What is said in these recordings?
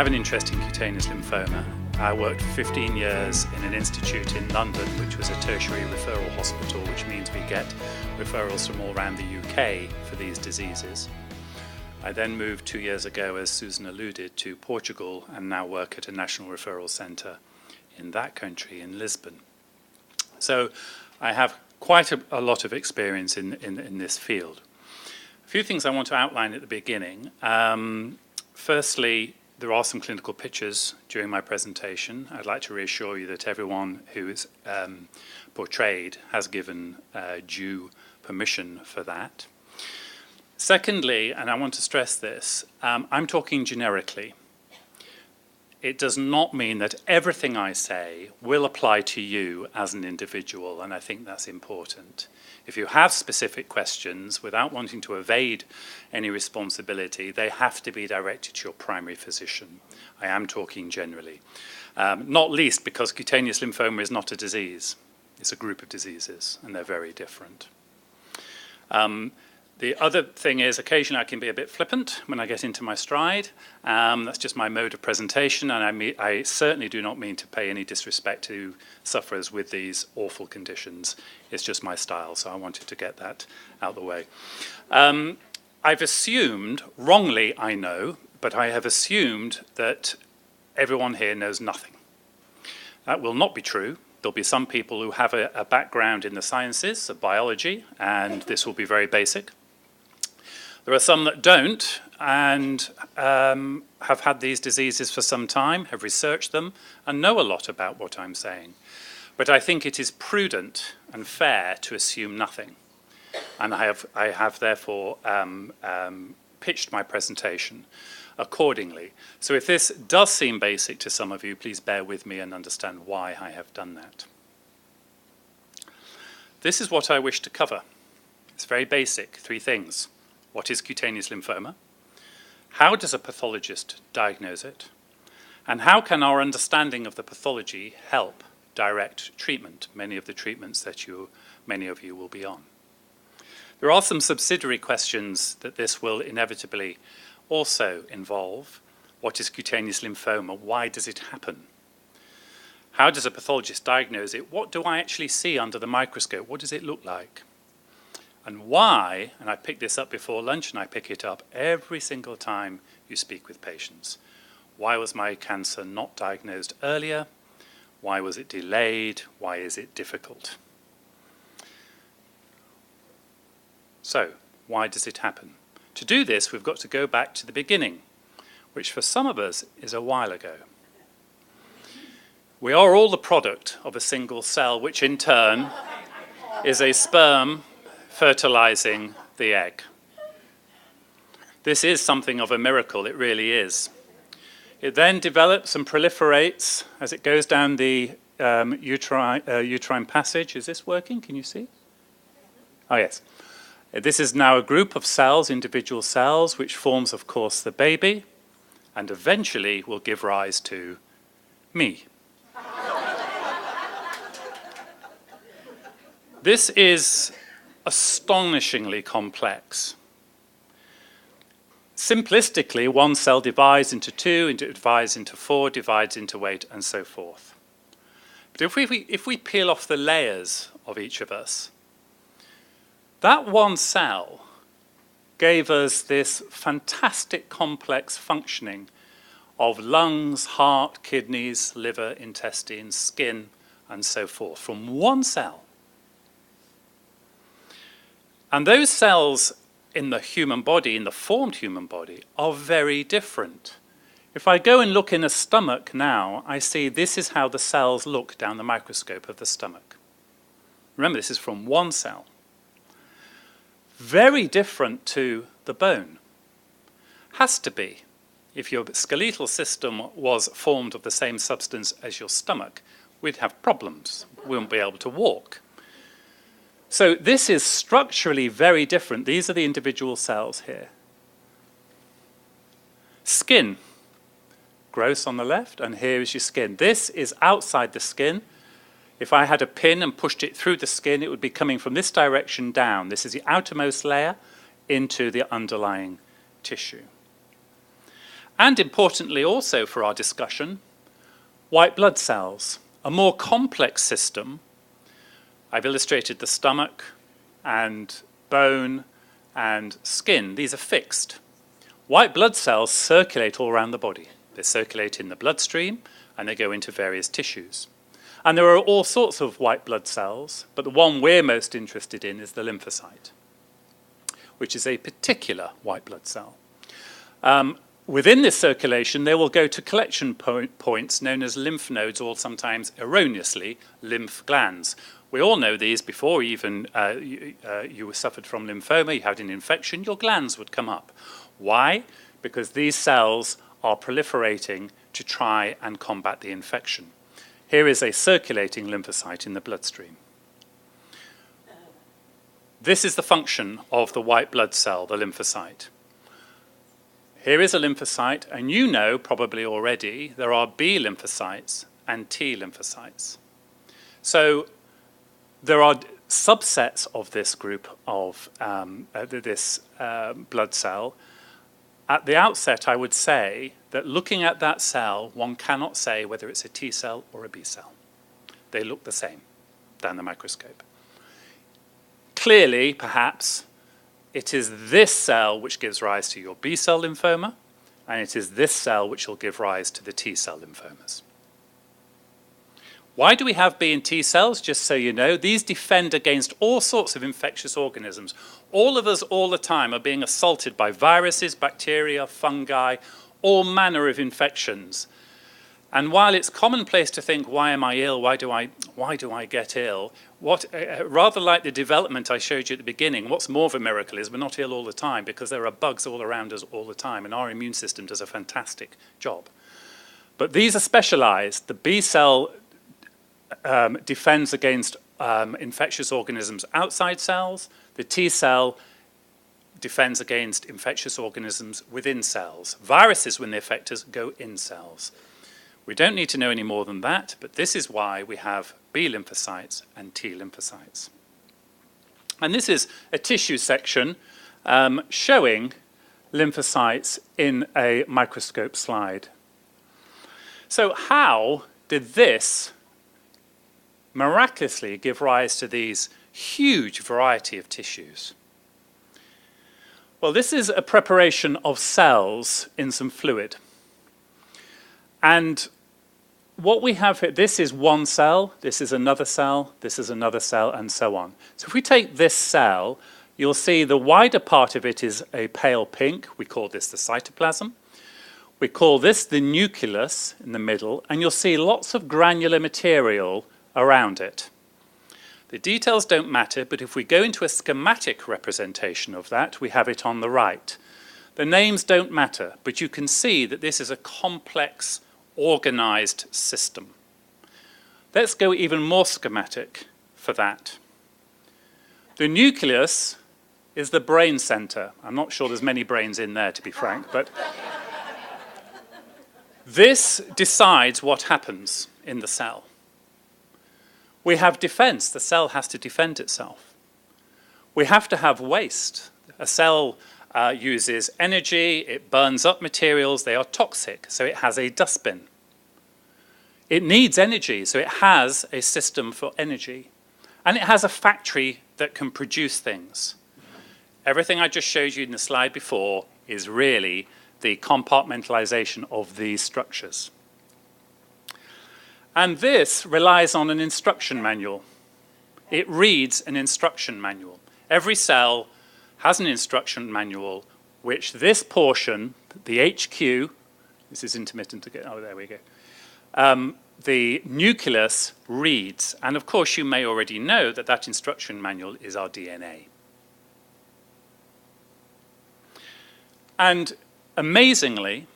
have an interest in cutaneous lymphoma. I worked for 15 years in an institute in London, which was a tertiary referral hospital, which means we get referrals from all around the UK for these diseases. I then moved 2 years ago, as Susan alluded, to Portugal and now work at a national referral centre in that country, in Lisbon. So I have quite a lot of experience in this field. A few things I want to outline at the beginning. Firstly, there are some clinical pictures during my presentation. I'd like to reassure you that everyone who is portrayed has given due permission for that. Secondly, and I want to stress this, I'm talking generically. It does not mean that everything I say will apply to you as an individual, and I think that's important. If you have specific questions, without wanting to evade any responsibility, they have to be directed to your primary physician. I am talking generally. Not least because cutaneous lymphoma is not a disease. It's a group of diseases, and they're very different. The other thing is, occasionally I can be a bit flippant when I get into my stride. That's just my mode of presentation, and I certainly do not mean to pay any disrespect to sufferers with these awful conditions. It's just my style, so I wanted to get that out of the way. I've assumed, wrongly I know, but I have assumed that everyone here knows nothing. That will not be true. There'll be some people who have a background in the sciences of biology, and this will be very basic. There are some that don't and have had these diseases for some time, have researched them, and know a lot about what I'm saying. But I think it is prudent and fair to assume nothing. And I have therefore pitched my presentation accordingly. So if this does seem basic to some of you, please bear with me and understand why I have done that. This is what I wish to cover. It's very basic, 3 things. What is cutaneous lymphoma? How does a pathologist diagnose it? And how can our understanding of the pathology help direct treatment, many of the treatments that many of you will be on? There are some subsidiary questions that this will inevitably also involve. What is cutaneous lymphoma? Why does it happen? How does a pathologist diagnose it? What do I actually see under the microscope? What does it look like? And why, and I picked this up before lunch and I pick it up every single time you speak with patients. Why was my cancer not diagnosed earlier? Why was it delayed? Why is it difficult? So, why does it happen? To do this, we've got to go back to the beginning, which for some of us is a while ago. We are all the product of a single cell, which in turn is a sperm fertilizing the egg. This is something of a miracle, it really is. It then develops and proliferates as it goes down the uterine passage. Is this working? Can you see? Oh, yes. This is now a group of cells, individual cells, which forms, of course, the baby, and eventually will give rise to me. This is astonishingly complex. Simplistically, one cell divides into 2, divides into 4, divides into 8, and so forth. But if we peel off the layers of each of us, that one cell gave us this fantastic complex functioning of lungs, heart, kidneys, liver, intestines, skin, and so forth, from one cell. And those cells in the human body, in the formed human body, are very different. If I go and look in a stomach now, I see this is how the cells look down the microscope of the stomach. Remember, this is from one cell. Very different to the bone. Has to be. If your skeletal system was formed of the same substance as your stomach, we'd have problems. We wouldn't be able to walk. So this is structurally very different. These are the individual cells here. Skin. Gross on the left, and here is your skin. This is outside the skin. If I had a pin and pushed it through the skin, it would be coming from this direction down. This is the outermost layer into the underlying tissue. And importantly also for our discussion, white blood cells, a more complex system. I've illustrated the stomach and bone and skin. These are fixed. White blood cells circulate all around the body. They circulate in the bloodstream and they go into various tissues. And there are all sorts of white blood cells, but the one we're most interested in is the lymphocyte, which is a particular white blood cell. Within this circulation, they will go to collection points known as lymph nodes, or sometimes erroneously, lymph glands. We all know these. Before even you suffered from lymphoma, you had an infection, your glands would come up. Why? Because these cells are proliferating to try and combat the infection. Here is a circulating lymphocyte in the bloodstream. This is the function of the white blood cell, the lymphocyte. Here is a lymphocyte, and you know probably already there are B lymphocytes and T lymphocytes. So there are subsets of this group of blood cell. At the outset, I would say that looking at that cell, one cannot say whether it's a T cell or a B cell. They look the same down the microscope. Clearly, perhaps, it is this cell which gives rise to your B cell lymphoma, and it is this cell which will give rise to the T cell lymphomas. Why do we have B and T cells? Just so you know, these defend against all sorts of infectious organisms. All of us all the time are being assaulted by viruses, bacteria, fungi, all manner of infections. And while it's commonplace to think, why am I ill? Why do I get ill? Rather like the development I showed you at the beginning, what's more of a miracle is we're not ill all the time because there are bugs all around us all the time, and our immune system does a fantastic job. But these are specialized. The B cell defends against infectious organisms outside cells. The T cell defends against infectious organisms within cells. Viruses, when they affect us, go in cells. We don't need to know any more than that, but this is why we have B lymphocytes and T lymphocytes. And this is a tissue section showing lymphocytes in a microscope slide. So how did this miraculously give rise to these huge variety of tissues? Well, this is a preparation of cells in some fluid. And what we have here, this is one cell, this is another cell, this is another cell, and so on. So if we take this cell, you'll see the wider part of it is a pale pink. We call this the cytoplasm. We call this the nucleus in the middle, and you'll see lots of granular material around it. The details don't matter, but if we go into a schematic representation of that, we have it on the right. The names don't matter, but you can see that this is a complex, organized system. Let's go even more schematic for that. The nucleus is the brain center. I'm not sure there's many brains in there, to be frank, but this decides what happens in the cell. We have defense. The cell has to defend itself. We have to have waste. A cell uses energy, it burns up materials, they are toxic, so it has a dustbin. It needs energy, so it has a system for energy. And it has a factory that can produce things. Everything I just showed you in the slide before is really the compartmentalization of these structures. And this relies on an instruction manual. It reads an instruction manual. Every cell has an instruction manual, which this portion, the HQ, this is intermittent again, oh, there we go, the nucleus reads. And of course, you may already know that that instruction manual is our DNA. And amazingly,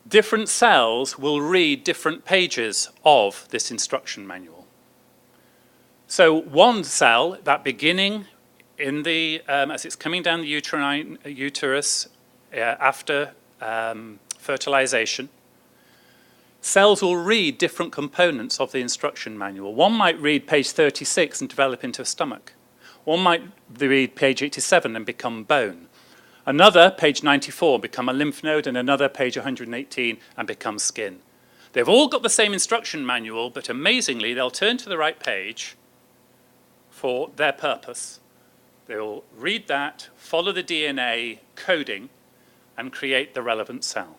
different cells will read different pages of this instruction manual. So one cell, that beginning in the, as it's coming down the uterus after fertilization, cells will read different components of the instruction manual. One might read page 36 and develop into a stomach. One might read page 87 and become bone. Another, page 94, become a lymph node, and another, page 118, and become skin. They've all got the same instruction manual, but amazingly, they'll turn to the right page for their purpose. They'll read that, follow the DNA coding, and create the relevant cell.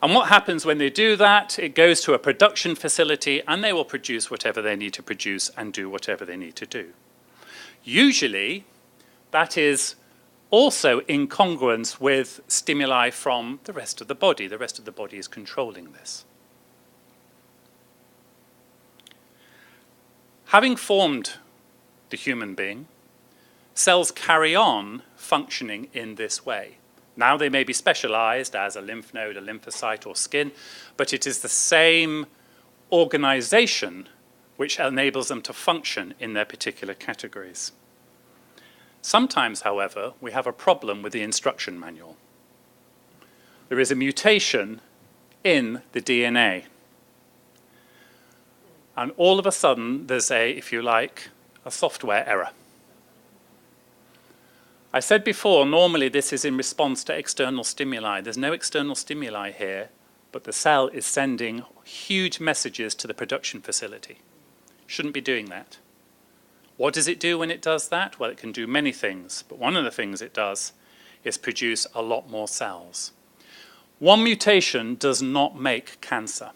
And what happens when they do that? It goes to a production facility, and they will produce whatever they need to produce and do whatever they need to do. Usually, that is also in congruence with stimuli from the rest of the body. The rest of the body is controlling this. Having formed the human being, cells carry on functioning in this way. Now they may be specialized as a lymph node, a lymphocyte, or skin, but it is the same organization which enables them to function in their particular categories. Sometimes, however, we have a problem with the instruction manual. There is a mutation in the DNA. And all of a sudden, there's if you like, a software error. I said before, normally this is in response to external stimuli. There's no external stimuli here, but the cell is sending huge messages to the production facility. Shouldn't be doing that. What does it do when it does that? Well, it can do many things, but one of the things it does is produce a lot more cells. One mutation does not make cancer.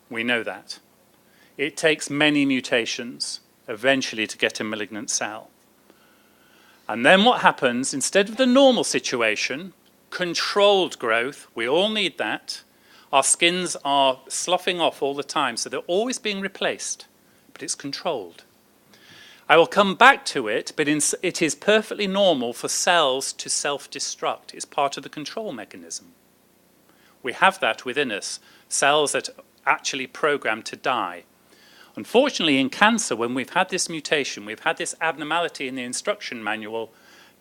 We know that. It takes many mutations eventually to get a malignant cell. And then what happens, instead of the normal situation, controlled growth, we all need that. Our skins are sloughing off all the time, so they're always being replaced, but it's controlled. I will come back to it, but it is perfectly normal for cells to self-destruct. It's part of the control mechanism. We have that within us, cells that are actually programmed to die. Unfortunately, in cancer, when we've had this mutation, we've had this abnormality in the instruction manual,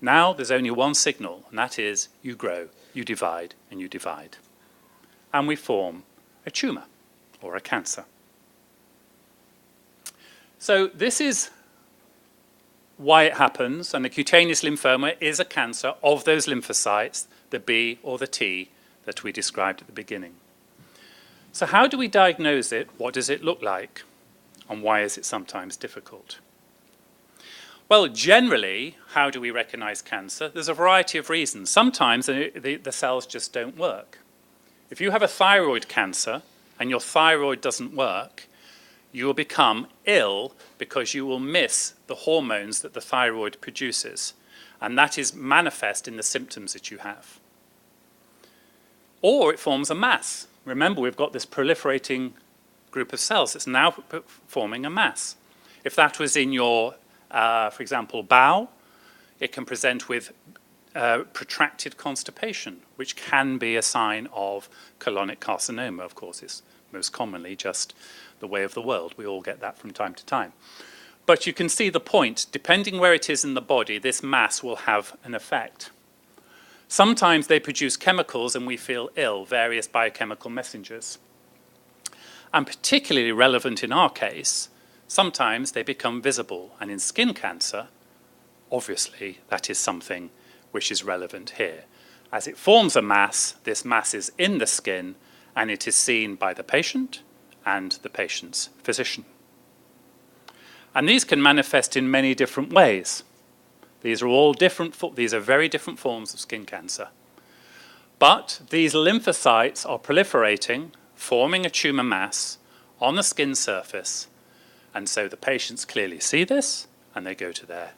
now there's only one signal, and that is you grow, you divide, and you divide. And we form a tumor or a cancer. So this is why it happens, and the cutaneous lymphoma is a cancer of those lymphocytes, the B or the T that we described at the beginning. So how do we diagnose it? What does it look like? And why is it sometimes difficult? Well, generally, how do we recognize cancer? There's a variety of reasons. Sometimes the cells just don't work. If you have a thyroid cancer and your thyroid doesn't work, you will become ill because you will miss the hormones that the thyroid produces. And that is manifest in the symptoms that you have. Or it forms a mass. Remember, we've got this proliferating group of cells that's now forming a mass. If that was in your, for example, bowel, it can present with protracted constipation, which can be a sign of colonic carcinoma. Of course, it's most commonly just the way of the world. We all get that from time to time. But you can see the point. Depending where it is in the body, this mass will have an effect. Sometimes they produce chemicals and we feel ill, various biochemical messengers. And particularly relevant in our case, sometimes they become visible. And in skin cancer, obviously, that is something which is relevant here. As it forms a mass, this mass is in the skin, and it is seen by the patient and the patient's physician. And these can manifest in many different ways. These are all different, these are very different forms of skin cancer. But these lymphocytes are proliferating, forming a tumor mass on the skin surface, and so the patients clearly see this, and they go to their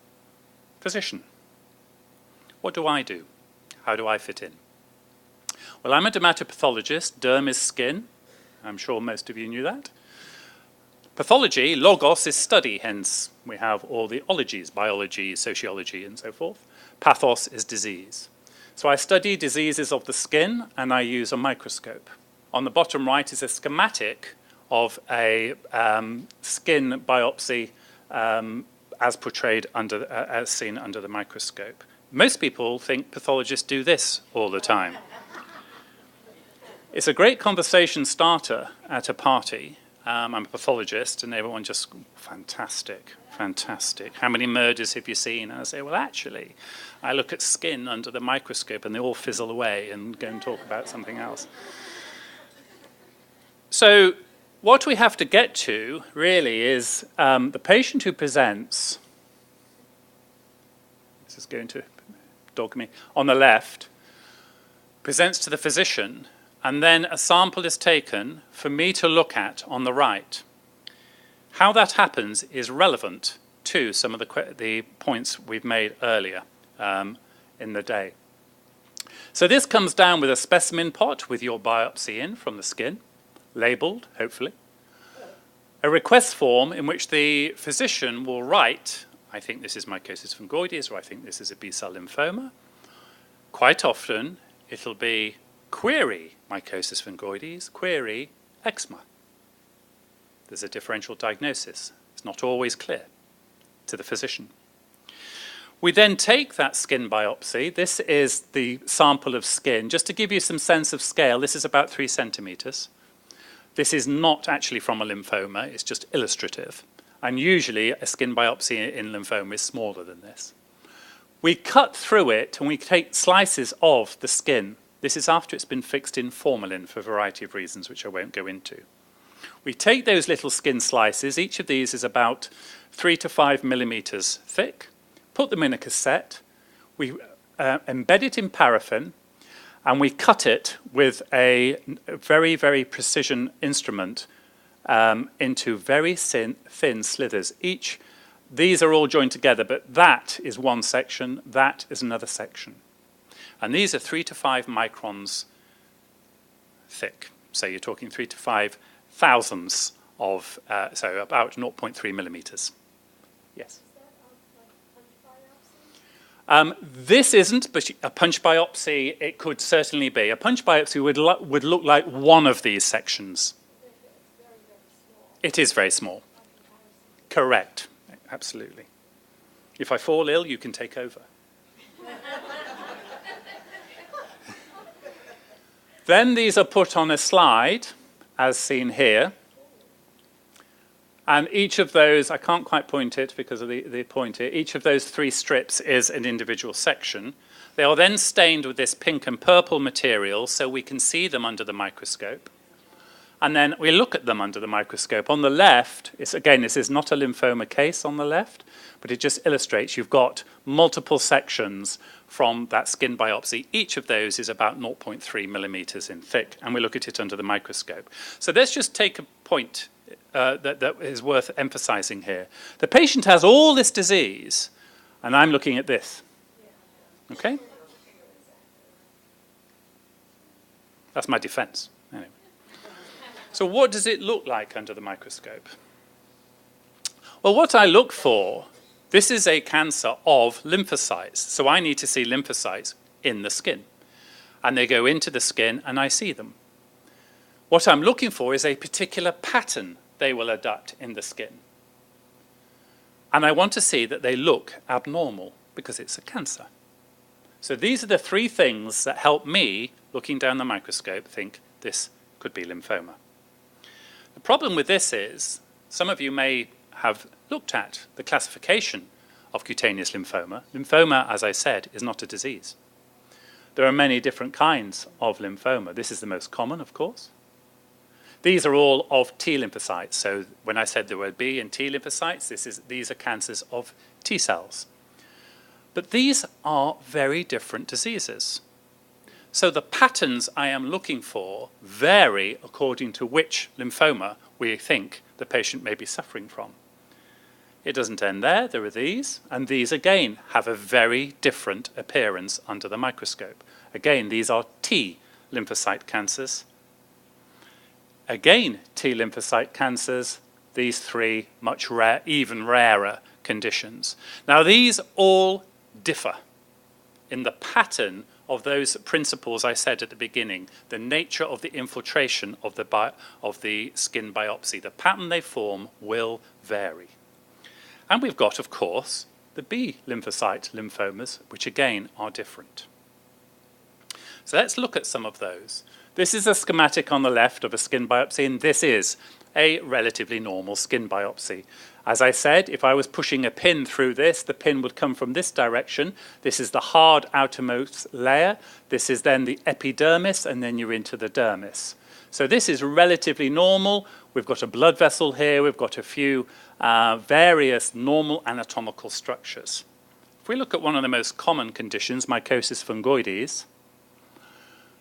physician. What do I do? How do I fit in? Well, I'm a dermatopathologist. Derm is skin. I'm sure most of you knew that. Pathology, logos, is study, hence we have all the ologies, biology, sociology, and so forth. Pathos is disease. So I study diseases of the skin, and I use a microscope. On the bottom right is a schematic of a skin biopsy as portrayed as seen under the microscope. Most people think pathologists do this all the time. It's a great conversation starter at a party, I'm a pathologist, and everyone just, fantastic, fantastic. How many murders have you seen? And I say, well, actually, I look at skin under the microscope, and they all fizzle away and go and talk about something else. So what we have to get to, really, is the patient who presents, this is going to dog me, on the left, presents to the physician, and then a sample is taken for me to look at on the right. How that happens is relevant to some of the points we've made earlier in the day. So this comes down with a specimen pot with your biopsy in from the skin, labeled, hopefully. A request form in which the physician will write, I think this is mycosis fungoides, or I think this is a B-cell lymphoma. Quite often, it'll be query mycosis fungoides, query eczema. There's a differential diagnosis. It's not always clear to the physician. We then take that skin biopsy. This is the sample of skin. Just to give you some sense of scale, this is about 3 centimeters. This is not actually from a lymphoma, it's just illustrative. And usually a skin biopsy in lymphoma is smaller than this. We cut through it and we take slices of the skin. This is after it's been fixed in formalin for a variety of reasons, which I won't go into. We take those little skin slices, each of these is about 3 to 5 millimeters thick, put them in a cassette, we embed it in paraffin, and we cut it with a very, very precision instrument into very thin slithers. These are all joined together, but that is one section, that is another section. And these are 3 to 5 microns thick. So you're talking 3 to 5 thousandths of, so about 0.3 millimeters. Yes? This isn't, but a punch biopsy, it could certainly be. A punch biopsy would look like one of these sections. It is very small. Correct. Absolutely. If I fall ill, you can take over. Then these are put on a slide, as seen here. And each of those, I can't quite point it because of the pointer, each of those 3 strips is an individual section. They are then stained with this pink and purple material so we can see them under the microscope. And then we look at them under the microscope. On the left, again, this is not a lymphoma case on the left, but it just illustrates you've got multiple sections from that skin biopsy. Each of those is about 0.3 millimeters in thick, and we look at it under the microscope. So let's just take a point that is worth emphasizing here. The patient has all this disease, and I'm looking at this. Okay? That's my defense. Anyway. So what does it look like under the microscope? Well, what I look for, this is a cancer of lymphocytes. So I need to see lymphocytes in the skin. And they go into the skin, and I see them. What I'm looking for is a particular pattern they will adopt in the skin. And I want to see that they look abnormal because it's a cancer. So these are the 3 things that help me, looking down the microscope, think this could be lymphoma. The problem with this is, some of you may have looked at the classification of cutaneous lymphoma. Lymphoma, as I said, is not a disease. There are many different kinds of lymphoma. This is the most common, of course. These are all of T lymphocytes. So when I said there were B and T lymphocytes, these are cancers of T cells. But these are very different diseases. So the patterns I am looking for vary according to which lymphoma we think the patient may be suffering from. It doesn't end there. There are these, and these again have a very different appearance under the microscope. Again, these are T lymphocyte cancers. Again, T lymphocyte cancers, these 3 much even rarer conditions. Now, these all differ in the pattern of those principles I said at the beginning, the nature of the infiltration of the skin biopsy. The pattern they form will vary. And we've got, of course, the B lymphocyte lymphomas, which again are different. So let's look at some of those. This is a schematic on the left of a skin biopsy, and this is a relatively normal skin biopsy. As I said, if I was pushing a pin through this, the pin would come from this direction. This is the hard outermost layer. This is then the epidermis, and then you're into the dermis. So this is relatively normal. We've got a blood vessel here. We've got a few various normal anatomical structures. If we look at one of the most common conditions, mycosis fungoides,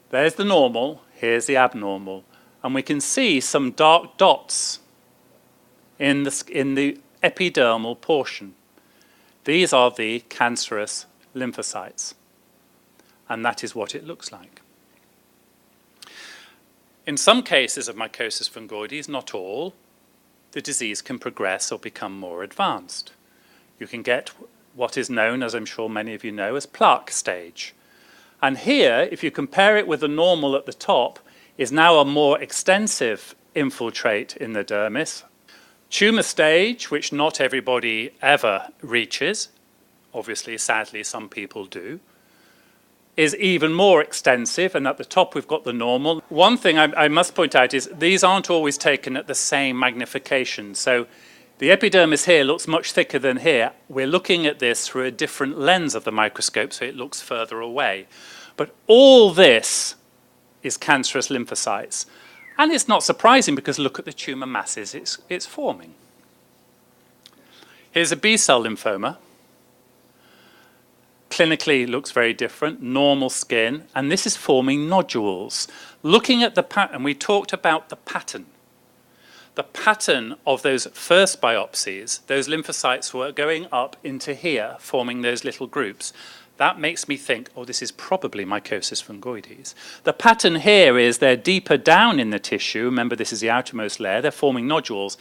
there's the normal, here's the abnormal, and we can see some dark dots in the epidermal portion. These are the cancerous lymphocytes, and that is what it looks like. In some cases of mycosis fungoides, not all, the disease can progress or become more advanced. You can get what is known, as I'm sure many of you know, as plaque stage. And here, if you compare it with the normal at the top, is now a more extensive infiltrate in the dermis. Tumor stage, which not everybody ever reaches, obviously, sadly, some people do, is even more extensive, and at the top we've got the normal. One thing I must point out is these aren't always taken at the same magnification. So the epidermis here looks much thicker than here. We're looking at this through a different lens of the microscope, so it looks further away. But all this is cancerous lymphocytes. And it's not surprising because look at the tumor masses it's forming. Here's a B-cell lymphoma. Clinically looks very different, normal skin, and this is forming nodules. Looking at the pattern, we talked about the pattern. The pattern of those first biopsies, those lymphocytes were going up into here, forming those little groups. That makes me think, oh, this is probably mycosis fungoides. The pattern here is they're deeper down in the tissue. Remember, this is the outermost layer. They're forming nodules.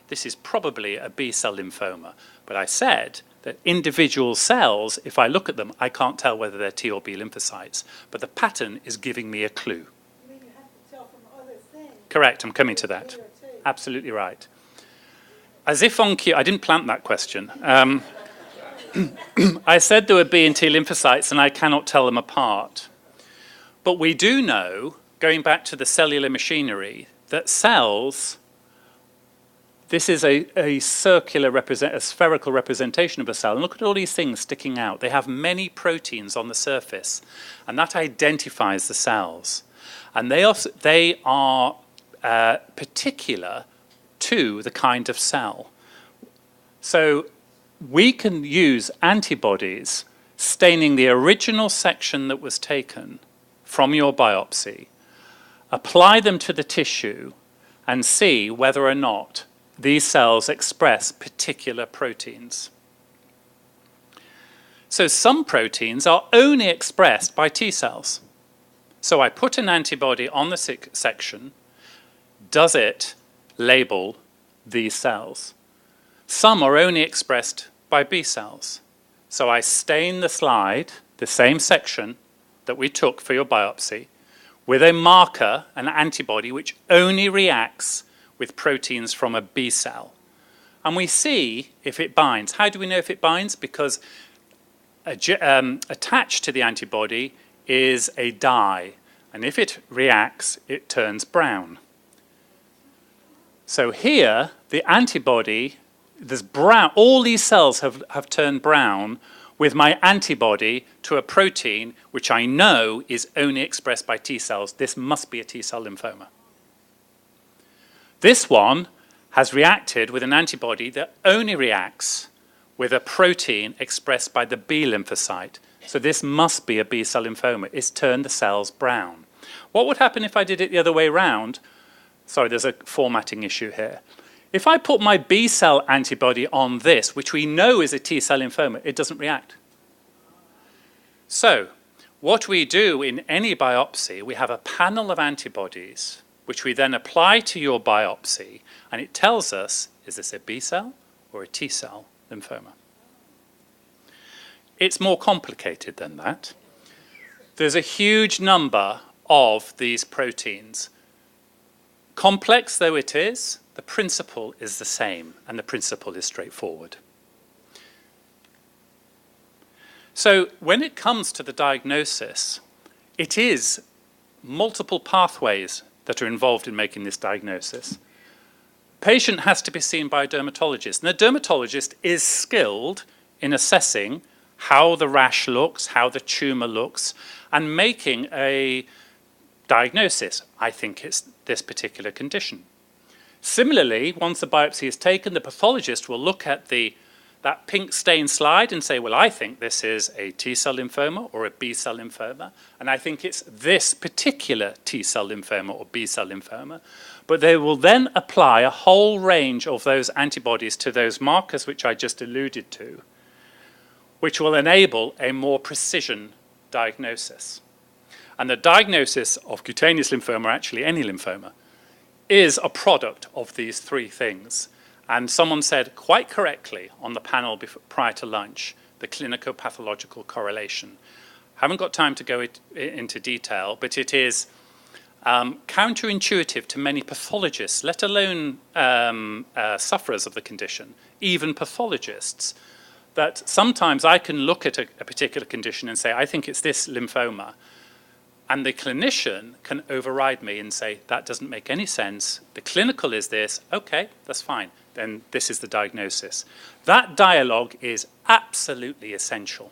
This is probably a B-cell lymphoma. But I said that individual cells, if I look at them, I can't tell whether they're T or B lymphocytes. But the pattern is giving me a clue. You mean you have to tell from other things? Correct, I'm coming to that. Absolutely right. As if on cue, I didn't plant that question. I said there were B and T lymphocytes, and I cannot tell them apart. But we do know, going back to the cellular machinery, that cells, this is a spherical representation of a cell. And look at all these things sticking out. They have many proteins on the surface, and that identifies the cells. And they are particular to the kind of cell. So we can use antibodies staining the original section that was taken from your biopsy, apply them to the tissue, and see whether or not these cells express particular proteins. So some proteins are only expressed by T cells. So I put an antibody on the section. Does it label these cells? Some are only expressed by B cells. So I stain the slide, the same section that we took for your biopsy, with a marker, an antibody, which only reacts with proteins from a B cell. And we see if it binds. How do we know if it binds? Because attached to the antibody is a dye. And if it reacts, it turns brown. So here, the antibody, there's brown, all these cells have turned brown with my antibody to a protein which I know is only expressed by T cells. This must be a T cell lymphoma. This one has reacted with an antibody that only reacts with a protein expressed by the B lymphocyte. So this must be a B cell lymphoma. It's turned the cells brown. What would happen if I did it the other way around? Sorry, there's a formatting issue here. If I put my B cell antibody on this, which we know is a T cell lymphoma, it doesn't react. So what we do in any biopsy, we have a panel of antibodies which we then apply to your biopsy, and it tells us, is this a B cell or a T cell lymphoma? It's more complicated than that. There's a huge number of these proteins. Complex though it is, the principle is the same, and the principle is straightforward. So when it comes to the diagnosis, it is multiple pathways that are involved in making this diagnosis. patient has to be seen by a dermatologist. And the dermatologist is skilled in assessing how the rash looks, how the tumour looks, and making a diagnosis. I think it's this particular condition. Similarly, once the biopsy is taken, the pathologist will look at that pink stain slide and say, well, I think this is a T-cell lymphoma or a B-cell lymphoma, and I think it's this particular T-cell lymphoma or B-cell lymphoma. But they will then apply a whole range of those antibodies to those markers which I just alluded to, which will enable a more precision diagnosis. And the diagnosis of cutaneous lymphoma, actually any lymphoma, is a product of these three things. And someone said quite correctly on the panel prior to lunch, the clinico-pathological correlation. Haven't got time to go into detail, but it is counterintuitive to many pathologists, let alone sufferers of the condition, even pathologists, that sometimes I can look at a particular condition and say, I think it's this lymphoma, and the clinician can override me and say, that doesn't make any sense. The clinical is this. Okay, that's fine. Then this is the diagnosis. That dialogue is absolutely essential.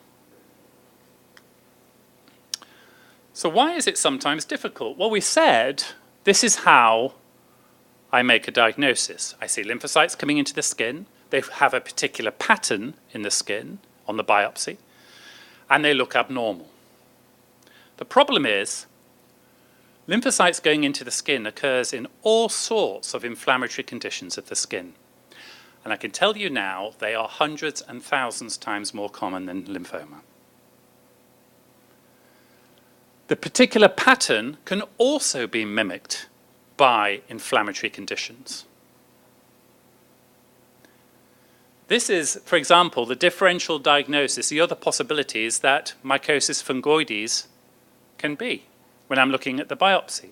So why is it sometimes difficult? Well, we said this is how I make a diagnosis. I see lymphocytes coming into the skin. They have a particular pattern in the skin on the biopsy, and they look abnormal. The problem is, lymphocytes going into the skin occurs in all sorts of inflammatory conditions of the skin. And I can tell you now, they are hundreds and thousands times more common than lymphoma. The particular pattern can also be mimicked by inflammatory conditions. This is, for example, the differential diagnosis. The other possibility is that mycosis fungoides can be when I'm looking at the biopsy.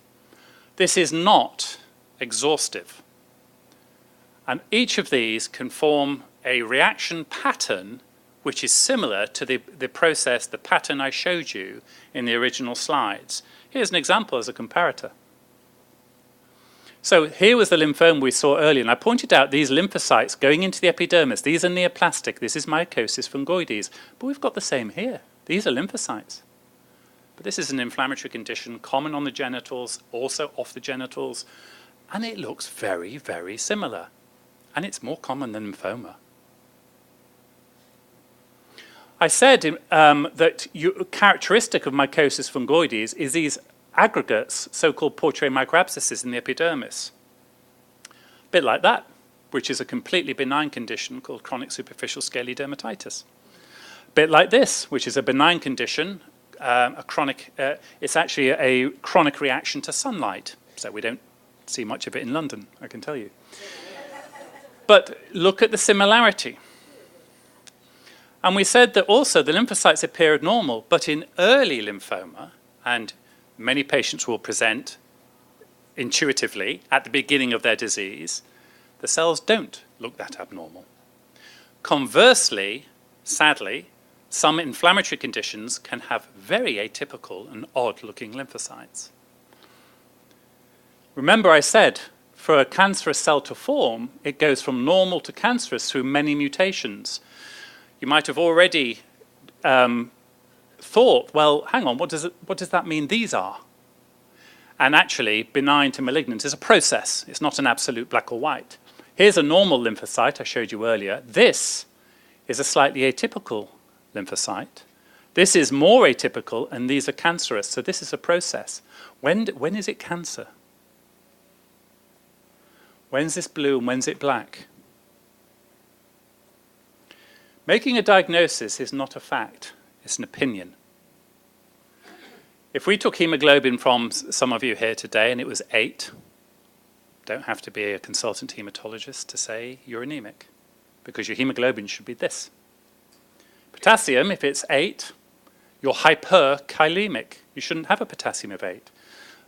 This is not exhaustive. And each of these can form a reaction pattern which is similar to the process, the pattern I showed you in the original slides. Here's an example as a comparator. So here was the lymphoma we saw earlier, and I pointed out these lymphocytes going into the epidermis. These are neoplastic. This is mycosis fungoides. But we've got the same here. These are lymphocytes. But this is an inflammatory condition, common on the genitals, also off the genitals, and it looks very, very similar. And it's more common than lymphoma. I said that characteristic of mycosis fungoides is these aggregates, so-called portrait microabscesses in the epidermis. A bit like that, which is a completely benign condition called chronic superficial scaly dermatitis. A bit like this, which is a benign condition, it's actually a chronic reaction to sunlight, so we don't see much of it in London, I can tell you. But look at the similarity. And we said that also the lymphocytes appear abnormal, but in early lymphoma, and many patients will present intuitively at the beginning of their disease, the cells don't look that abnormal. Conversely, sadly, some inflammatory conditions can have very atypical and odd-looking lymphocytes. Remember I said, for a cancerous cell to form, it goes from normal to cancerous through many mutations. You might have already thought, well, hang on, what does that mean these are? And actually, benign to malignant is a process. It's not an absolute black or white. Here's a normal lymphocyte I showed you earlier. This is a slightly atypical lymphocyte. This is more atypical, and these are cancerous. So this is a process. When is it cancer? When's this blue and when's it black? Making a diagnosis is not a fact. It's an opinion. If we took hemoglobin from some of you here today and it was 8, don't have to be a consultant hematologist to say you're anemic, because your hemoglobin should be this. Potassium, if it's 8, you're hyperkalemic. You shouldn't have a potassium of 8.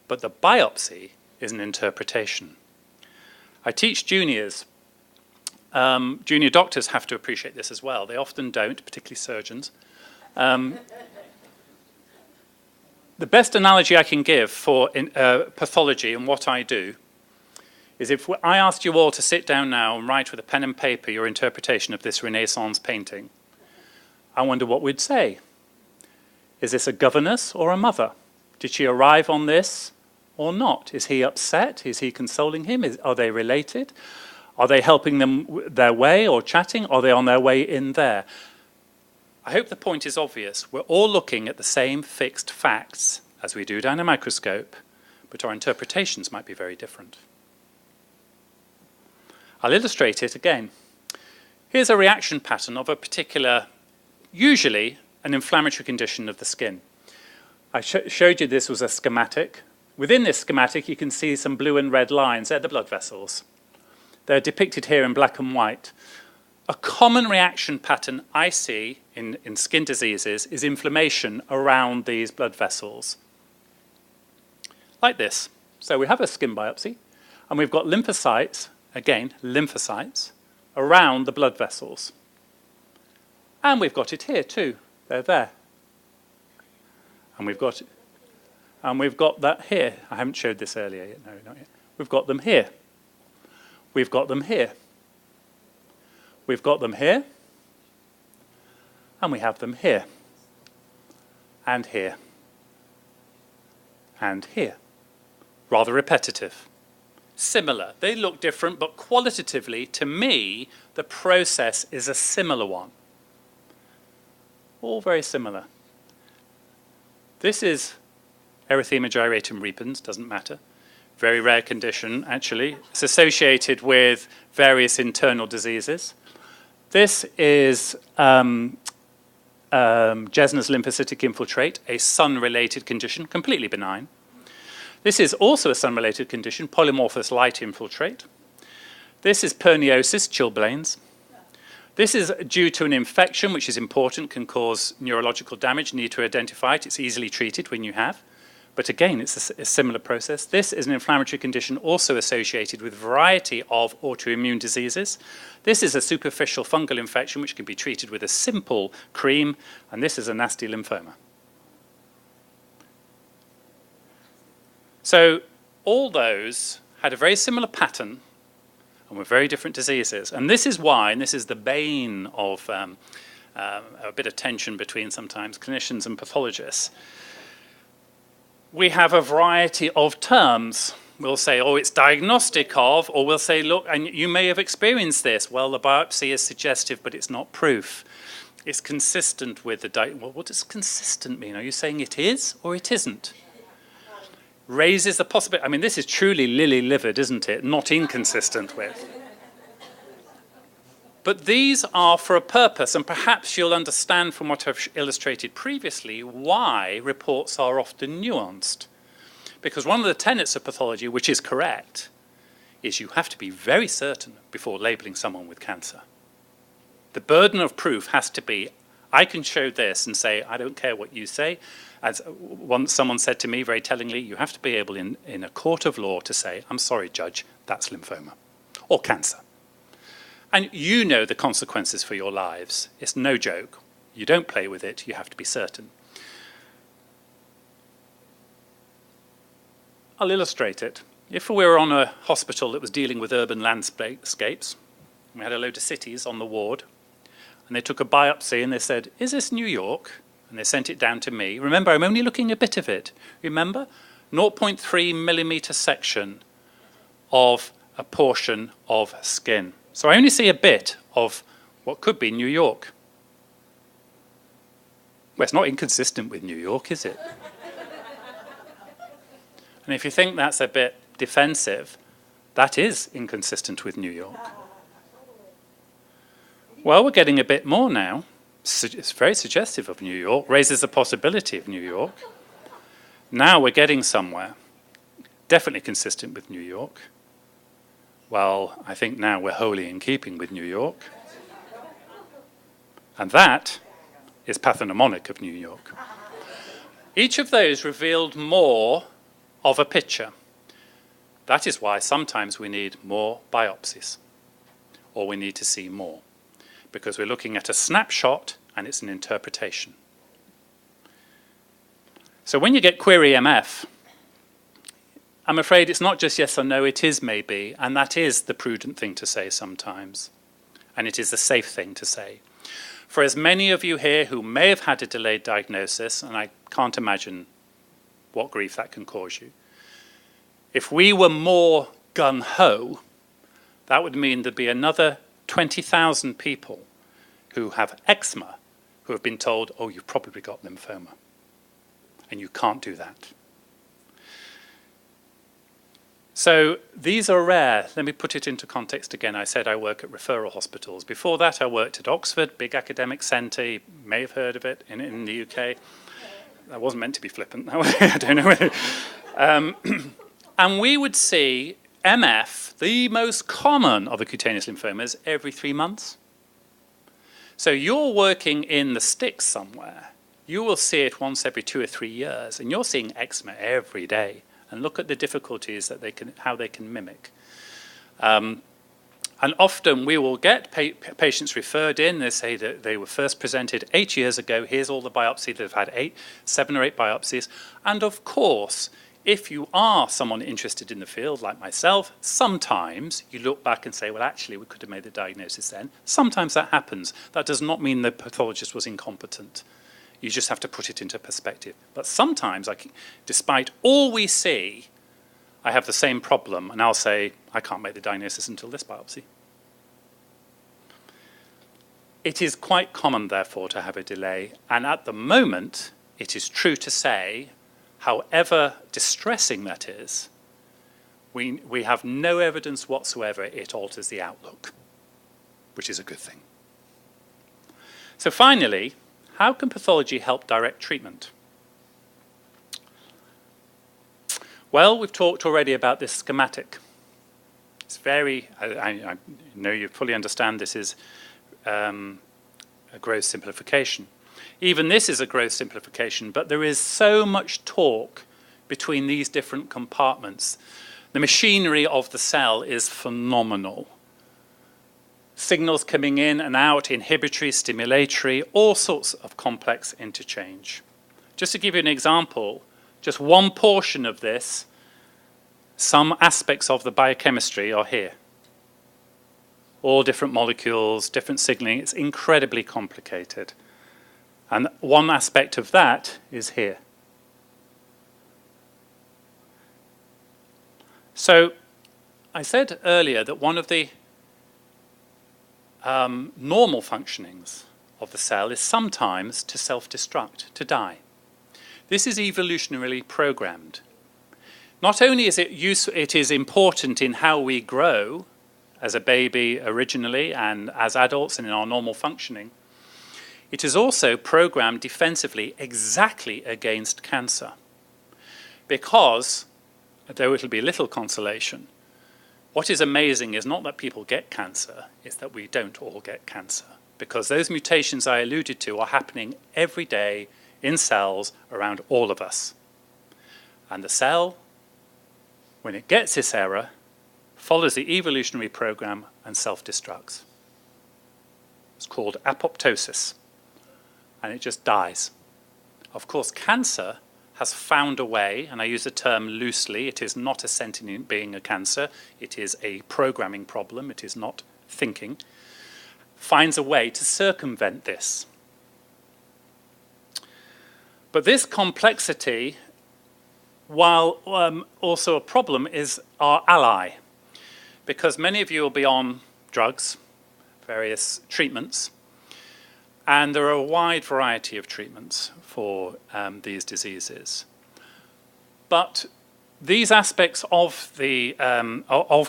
But the biopsy is an interpretation. I teach juniors. Junior doctors have to appreciate this as well. They often don't, particularly surgeons. The best analogy I can give for pathology and what I do is if I asked you all to sit down now and write with a pen and paper your interpretation of this Renaissance painting, I wonder what we'd say. Is this a governess or a mother? Did she arrive on this or not? Is he upset? Is he consoling him? Are they related? Are they helping them their way or chatting? Are they on their way in there? I hope the point is obvious. We're all looking at the same fixed facts as we do down a microscope, but our interpretations might be very different. I'll illustrate it again. Here's a reaction pattern of a particular, usually an inflammatory condition of the skin. I showed you this was a schematic. Within this schematic, you can see some blue and red lines. They're the blood vessels. They're depicted here in black and white. A common reaction pattern I see in skin diseases is inflammation around these blood vessels. Like this. So we have a skin biopsy, and we've got lymphocytes, again, lymphocytes, around the blood vessels. And we've got it here too. They're there. And we've got that here. I haven't showed this earlier yet. No, not yet. We've got them here. We've got them here. We've got them here. And we have them here. And here. And here. Rather repetitive. Similar. They look different, but qualitatively, to me, the process is a similar one. All very similar. This is erythema gyratorum repens, doesn't matter. Very rare condition, actually. It's associated with various internal diseases. This is Jesner's lymphocytic infiltrate, a sun-related condition, completely benign. This is also a sun-related condition, polymorphous light infiltrate. This is perniosis, chilblains. This is due to an infection, which is important, can cause neurological damage, need to identify it. It's easily treated when you have. But again, it's a similar process. This is an inflammatory condition also associated with a variety of autoimmune diseases. This is a superficial fungal infection, which can be treated with a simple cream. And this is a nasty lymphoma. So all those had a very similar pattern and were very different diseases. And this is why, and this is the bane of a bit of tension between sometimes clinicians and pathologists, we have a variety of terms. We'll say, oh, it's diagnostic of, or we'll say, look, and you may have experienced this. Well, the biopsy is suggestive, but it's not proof. It's consistent with the well, what does consistent mean? Are you saying it is or it isn't? Raises the possibility. I mean, this is truly lily-livered, isn't it? Not inconsistent with. But these are for a purpose, and perhaps you'll understand from what I've illustrated previously why reports are often nuanced. Because one of the tenets of pathology, which is correct, is you have to be very certain before labeling someone with cancer. The burden of proof has to be, I can show this and say, I don't care what you say. As someone said to me very tellingly, you have to be able in a court of law to say, I'm sorry, judge, that's lymphoma or cancer. And you know the consequences for your lives. It's no joke. You don't play with it. You have to be certain. I'll illustrate it. If we were on a hospital that was dealing with urban landscapes, we had a load of cities on the ward, and they took a biopsy and they said, is this New York? And they sent it down to me. Remember, I'm only looking at a bit of it. Remember? 0.3 millimeter section of a portion of skin. So I only see a bit of what could be New York. Well, it's not inconsistent with New York, is it? And if you think that's a bit defensive, that is inconsistent with New York. Well, we're getting a bit more now. It's very suggestive of New York, raises the possibility of New York. Now we're getting somewhere. Definitely consistent with New York. Well, I think now we're wholly in keeping with New York. And that is pathognomonic of New York. Each of those revealed more of a picture. That is why sometimes we need more biopsies, or we need to see more, because we're looking at a snapshot and it's an interpretation. So when you get query MF, I'm afraid it's not just yes or no, it is maybe, and that is the prudent thing to say sometimes. And it is the safe thing to say. For as many of you here who may have had a delayed diagnosis, and I can't imagine what grief that can cause you, if we were more gung-ho, that would mean there'd be another 20,000 people who have eczema who have been told, oh, you've probably got lymphoma. And you can't do that. So these are rare. Let me put it into context again. I said I work at referral hospitals. Before that, I worked at Oxford, big academic centre. You may have heard of it in the UK. That wasn't meant to be flippant. I don't know. And we would see MF, the most common of the cutaneous lymphomas, every 3 months. So you're working in the sticks somewhere. You will see it once every 2 or 3 years, and you're seeing eczema every day. And look at the difficulties that how they can mimic. And often we will get patients referred in. They say that they were first presented 8 years ago. Here's all the biopsy. They've had 7 or 8 biopsies. And of course, if you are someone interested in the field, like myself, sometimes you look back and say, well, actually, we could have made the diagnosis then. Sometimes that happens. That does not mean the pathologist was incompetent. You just have to put it into perspective. But sometimes, despite all we see, I have the same problem, and I'll say, I can't make the diagnosis until this biopsy. It is quite common, therefore, to have a delay, and at the moment, it is true to say, however distressing that is, we have no evidence whatsoever it alters the outlook, which is a good thing. So finally, how can pathology help direct treatment? Well, we've talked already about this schematic. It's I know you fully understand this is a gross simplification. Even this is a gross simplification, but there is so much talk between these different compartments. The machinery of the cell is phenomenal. Signals coming in and out, inhibitory, stimulatory, all sorts of complex interchange. Just to give you an example, just one portion of this, some aspects of the biochemistry are here. All different molecules, different signaling, it's incredibly complicated. And one aspect of that is here. So I said earlier that one of the normal functionings of the cell is sometimes to self-destruct, to die. This is evolutionarily programmed. Not only is it is important in how we grow as a baby originally and as adults and in our normal functioning, it is also programmed defensively exactly against cancer. Because, though it'll be little consolation, what is amazing is not that people get cancer, it's that we don't all get cancer. Because those mutations I alluded to are happening every day in cells around all of us. And the cell, when it gets this error, follows the evolutionary program and self-destructs. It's called apoptosis, and it just dies. Of course, cancer has found a way, and I use the term loosely, it is not a sentient being a cancer, it is a programming problem, it is not thinking, finds a way to circumvent this. But this complexity, while also a problem, is our ally, because many of you will be on drugs, various treatments, and there are a wide variety of treatments for these diseases. But these aspects of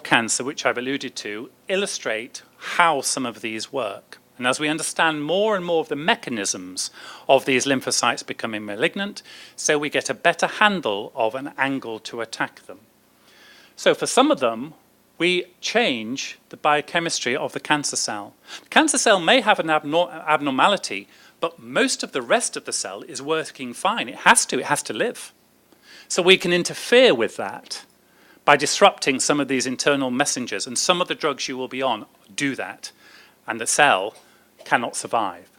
cancer, which I've alluded to, illustrate how some of these work. And as we understand more and more of the mechanisms of these lymphocytes becoming malignant, so we get a better handle of an angle to attack them. So for some of them, we change the biochemistry of the cancer cell. The cancer cell may have an abnormality, but most of the rest of the cell is working fine. It has to live. So we can interfere with that by disrupting some of these internal messengers, and some of the drugs you will be on do that, and the cell cannot survive.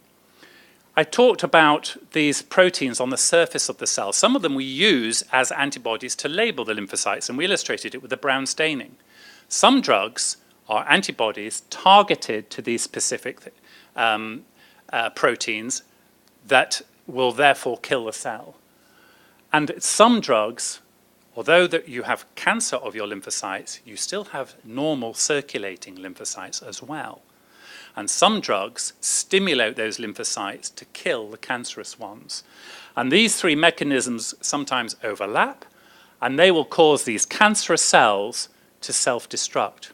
I talked about these proteins on the surface of the cell. Some of them we use as antibodies to label the lymphocytes, and we illustrated it with the brown staining. Some drugs are antibodies targeted to these specific proteins that will therefore kill the cell. And some drugs, although that you have cancer of your lymphocytes, you still have normal circulating lymphocytes as well. And some drugs stimulate those lymphocytes to kill the cancerous ones. And these three mechanisms sometimes overlap, and they will cause these cancerous cells to self-destruct.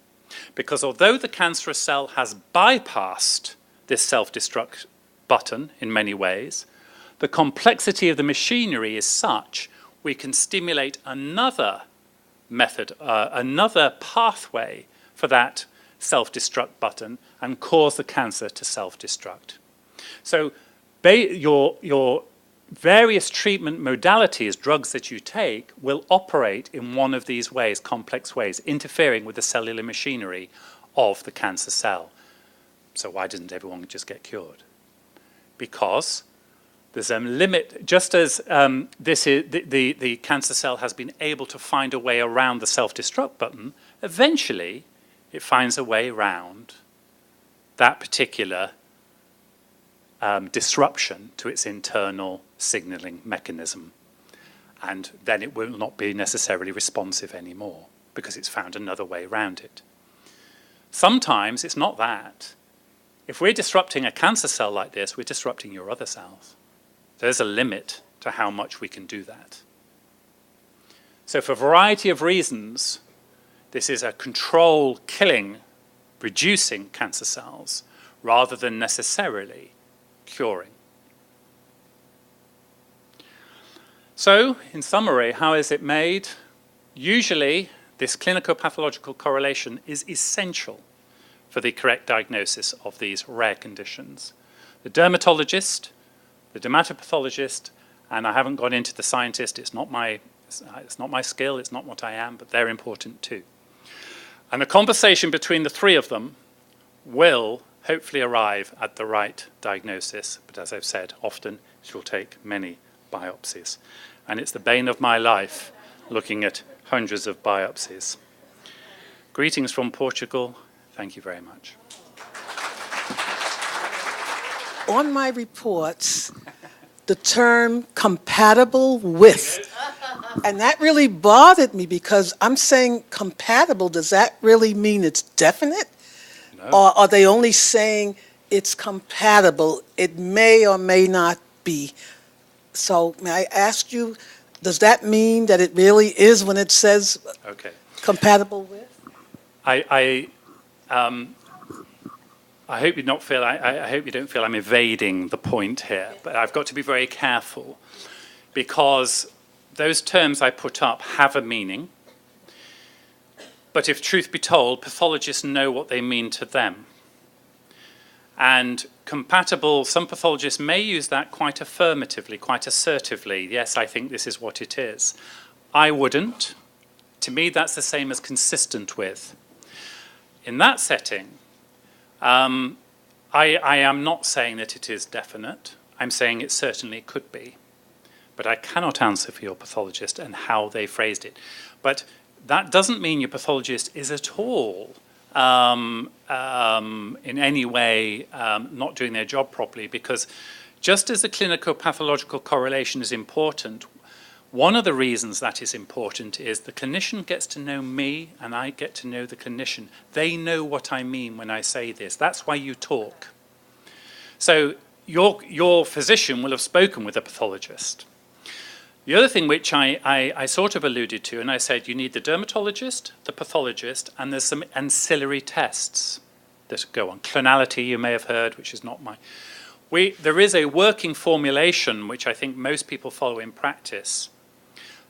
Because although the cancerous cell has bypassed this self-destruct button in many ways, the complexity of the machinery is such we can stimulate another method, another pathway for that self-destruct button and cause the cancer to self-destruct. So your various treatment modalities, drugs that you take, will operate in one of these ways, complex ways, interfering with the cellular machinery of the cancer cell. So why doesn't everyone just get cured? Because there's a limit, just as the cancer cell has been able to find a way around the self-destruct button, eventually it finds a way around that particular disruption to its internal signaling mechanism. And then it will not be necessarily responsive anymore because it's found another way around it. Sometimes it's not that. If we're disrupting a cancer cell like this, we're disrupting your other cells. There's a limit to how much we can do that. So for a variety of reasons, this is a control killing, reducing cancer cells rather than necessarily curing. So, in summary, how is it made? Usually, this clinico-pathological correlation is essential for the correct diagnosis of these rare conditions. The dermatologist, the dermatopathologist, and I haven't gone into the scientist, it's not my skill, it's not what I am, but they're important too. And a conversation between the three of them will hopefully arrive at the right diagnosis, but as I've said, often it will take many biopsies. And it's the bane of my life, looking at hundreds of biopsies. Greetings from Portugal. Thank you very much. On my reports, the term compatible with, and that really bothered me because I'm saying compatible, does that really mean it's definite? No. Or are they only saying it's compatible? It may or may not be. So may I ask you, does that mean that it really is when it says compatible with? I hope you don't feel I'm evading the point here, but I've got to be very careful because those terms I put up have a meaning. But if truth be told, pathologists know what they mean to them. And compatible, some pathologists may use that quite affirmatively, quite assertively. Yes, I think this is what it is. I wouldn't. To me, that's the same as consistent with. In that setting, I am not saying that it is definite. I'm saying it certainly could be. But I cannot answer for your pathologist and how they phrased it. But that doesn't mean your pathologist is at all in any way not doing their job properly, because just as the clinico-pathological correlation is important, one of the reasons that is important is the clinician gets to know me and I get to know the clinician. They know what I mean when I say this. That's why you talk. So your physician will have spoken with a pathologist. The other thing which I sort of alluded to, and I said you need the dermatologist, the pathologist, and there's some ancillary tests that go on. Clonality, you may have heard, which is not my... There is a working formulation, which I think most people follow in practice,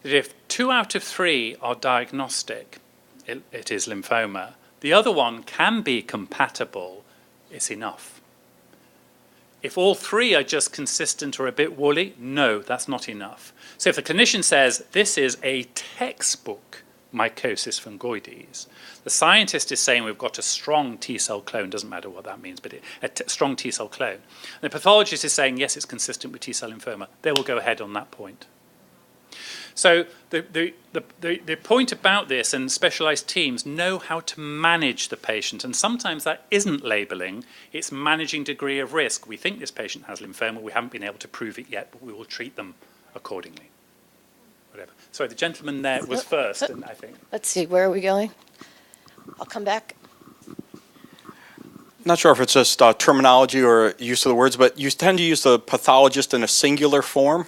that if 2 out of 3 are diagnostic, it is lymphoma, the other one can be compatible, it's enough. If all 3 are just consistent or a bit woolly, no, that's not enough. So if the clinician says, this is a textbook mycosis fungoides. The scientist is saying we've got a strong T-cell clone, doesn't matter what that means, but a strong T-cell clone. The pathologist is saying, yes, it's consistent with T-cell lymphoma. They will go ahead on that point. So the point about this, and specialized teams know how to manage the patient, and sometimes that isn't labeling, it's managing degree of risk. We think this patient has lymphoma, we haven't been able to prove it yet, but we will treat them accordingly. Whatever. Sorry, the gentleman there was first, and I think. Let's see, where are we going? I'll come back. Not sure if it's just terminology or use of the words, but you tend to use the pathologist in a singular form.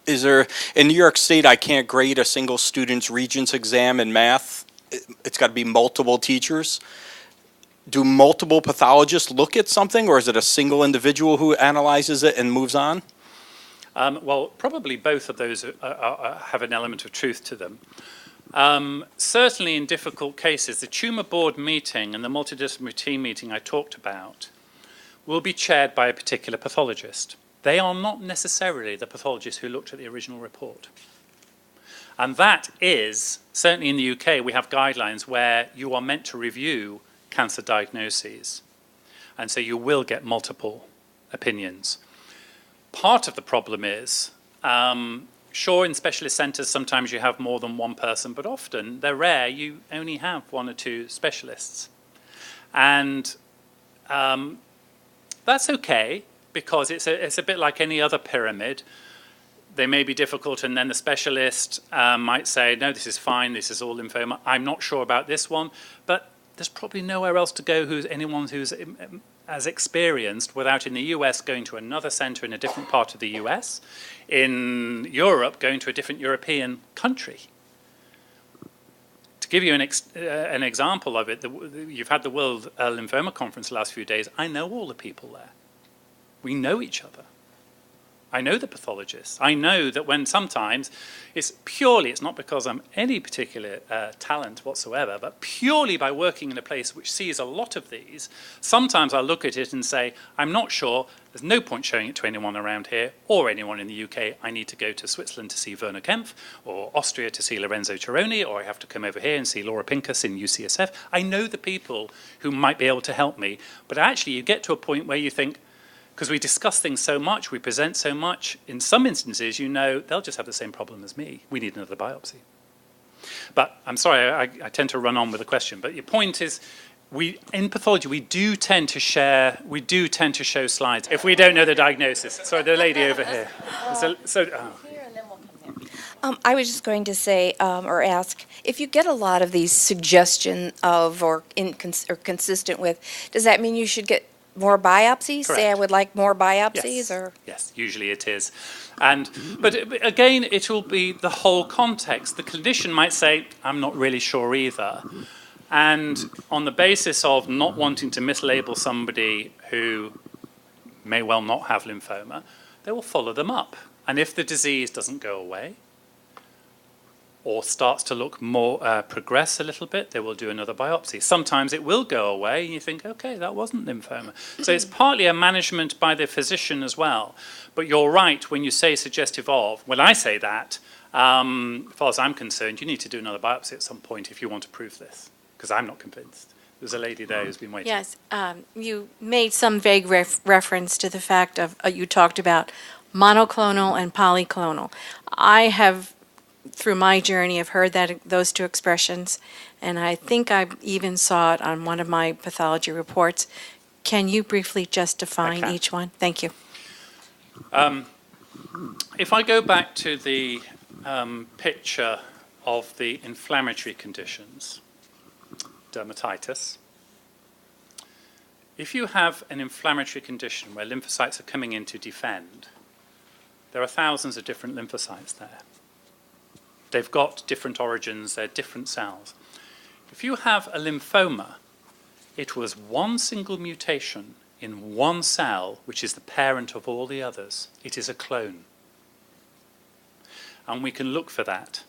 Is there, in New York State, I can't grade a single student's Regents exam in math. It's got to be multiple teachers. Do multiple pathologists look at something, or is it a single individual who analyzes it and moves on? Well, probably both of those have an element of truth to them. Certainly in difficult cases, the tumour board meeting and the multidisciplinary team meeting I talked about will be chaired by a particular pathologist. They are not necessarily the pathologist who looked at the original report. And that is, certainly in the UK, we have guidelines where you are meant to review cancer diagnoses. And so you will get multiple opinions. Part of the problem is, sure, in specialist centres, sometimes you have more than one person, but often, they're rare, you only have one or two specialists. And that's okay, because it's a bit like any other pyramid. They may be difficult, and then the specialist might say, no, this is fine, this is all lymphoma. I'm not sure about this one, but there's probably nowhere else to go anyone who's as experienced without, in the US, going to another centre in a different part of the US, in Europe, going to a different European country. To give you an example of it, you've had the World Lymphoma Conference the last few days. I know all the people there. We know each other. I know the pathologists. I know that when sometimes it's not because I'm any particular talent whatsoever, but purely by working in a place which sees a lot of these, sometimes I'll look at it and say, I'm not sure, there's no point showing it to anyone around here or anyone in the UK. I need to go to Switzerland to see Werner Kempf, or Austria to see Lorenzo Tironi, or I have to come over here and see Laura Pincus in UCSF. I know the people who might be able to help me, but actually you get to a point where you think, because we discuss things so much, we present so much, in some instances, you know, they'll just have the same problem as me. We need another biopsy. But I'm sorry, I tend to run on with the question. But your point is, in pathology, we do tend to show slides if we don't know the diagnosis. Sorry, the lady over here. I was just going to say, or ask, if you get a lot of these suggestion of or consistent with, does that mean you should get more biopsies? Correct. Say I would like more biopsies? Yes. Or Yes, usually it is. But again, it will be the whole context. The clinician might say, I'm not really sure either. And on the basis of not wanting to mislabel somebody who may well not have lymphoma, they will follow them up. And if the disease doesn't go away, or starts to look more, progress a little bit, they will do another biopsy. Sometimes it will go away, and you think, okay, that wasn't lymphoma. So it's partly a management by the physician as well. But you're right, when you say suggestive of, when I say that, as far as I'm concerned, you need to do another biopsy at some point if you want to prove this, because I'm not convinced. There's a lady there who's been waiting. Yes, you made some vague reference to the fact of, you talked about monoclonal and polyclonal. I have, through my journey, have heard those two expressions, and I think I even saw it on one of my pathology reports. Can you briefly just define each one? Thank you. If I go back to the picture of the inflammatory conditions, dermatitis, if you have an inflammatory condition where lymphocytes are coming in to defend, there are thousands of different lymphocytes there. They've got different origins, they're different cells. If you have a lymphoma, it was one single mutation in one cell, which is the parent of all the others. It is a clone. And we can look for that.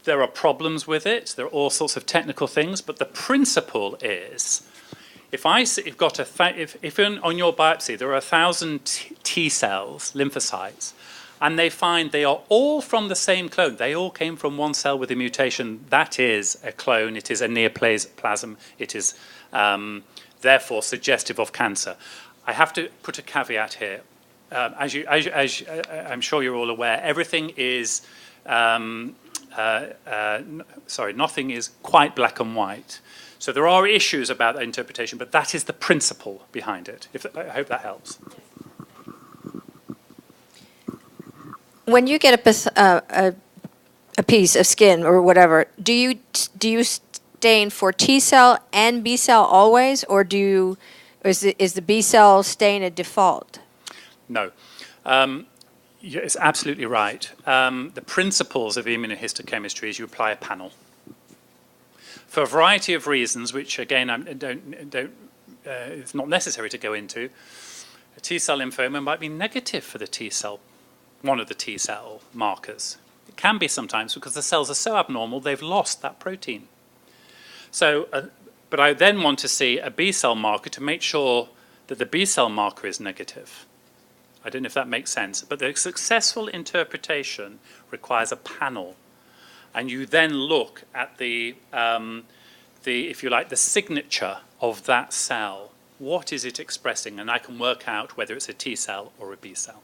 There are problems with it, there are all sorts of technical things, but the principle is, if on your biopsy there are 1,000 T cells, lymphocytes, And they find they are all from the same clone. They all came from one cell with a mutation. That is a clone. It is a neoplasm. It is therefore suggestive of cancer. I have to put a caveat here. As I'm sure you're all aware, everything is, nothing is quite black and white. So there are issues about that interpretation, but that is the principle behind it. I hope that helps. When you get a piece of skin or whatever, do you stain for T cell and B cell always, or is the B cell stain a default? No. It's absolutely right. The principles of immunohistochemistry is you apply a panel. For a variety of reasons, which again it's not necessary to go into, a T cell lymphoma might be negative for the T cell, one of the T cell markers. It can be sometimes because the cells are so abnormal they've lost that protein. So, but I then want to see a B cell marker to make sure that the B cell marker is negative. I don't know if that makes sense, but the successful interpretation requires a panel. And you then look at the if you like, the signature of that cell. What is it expressing? And I can work out whether it's a T cell or a B cell.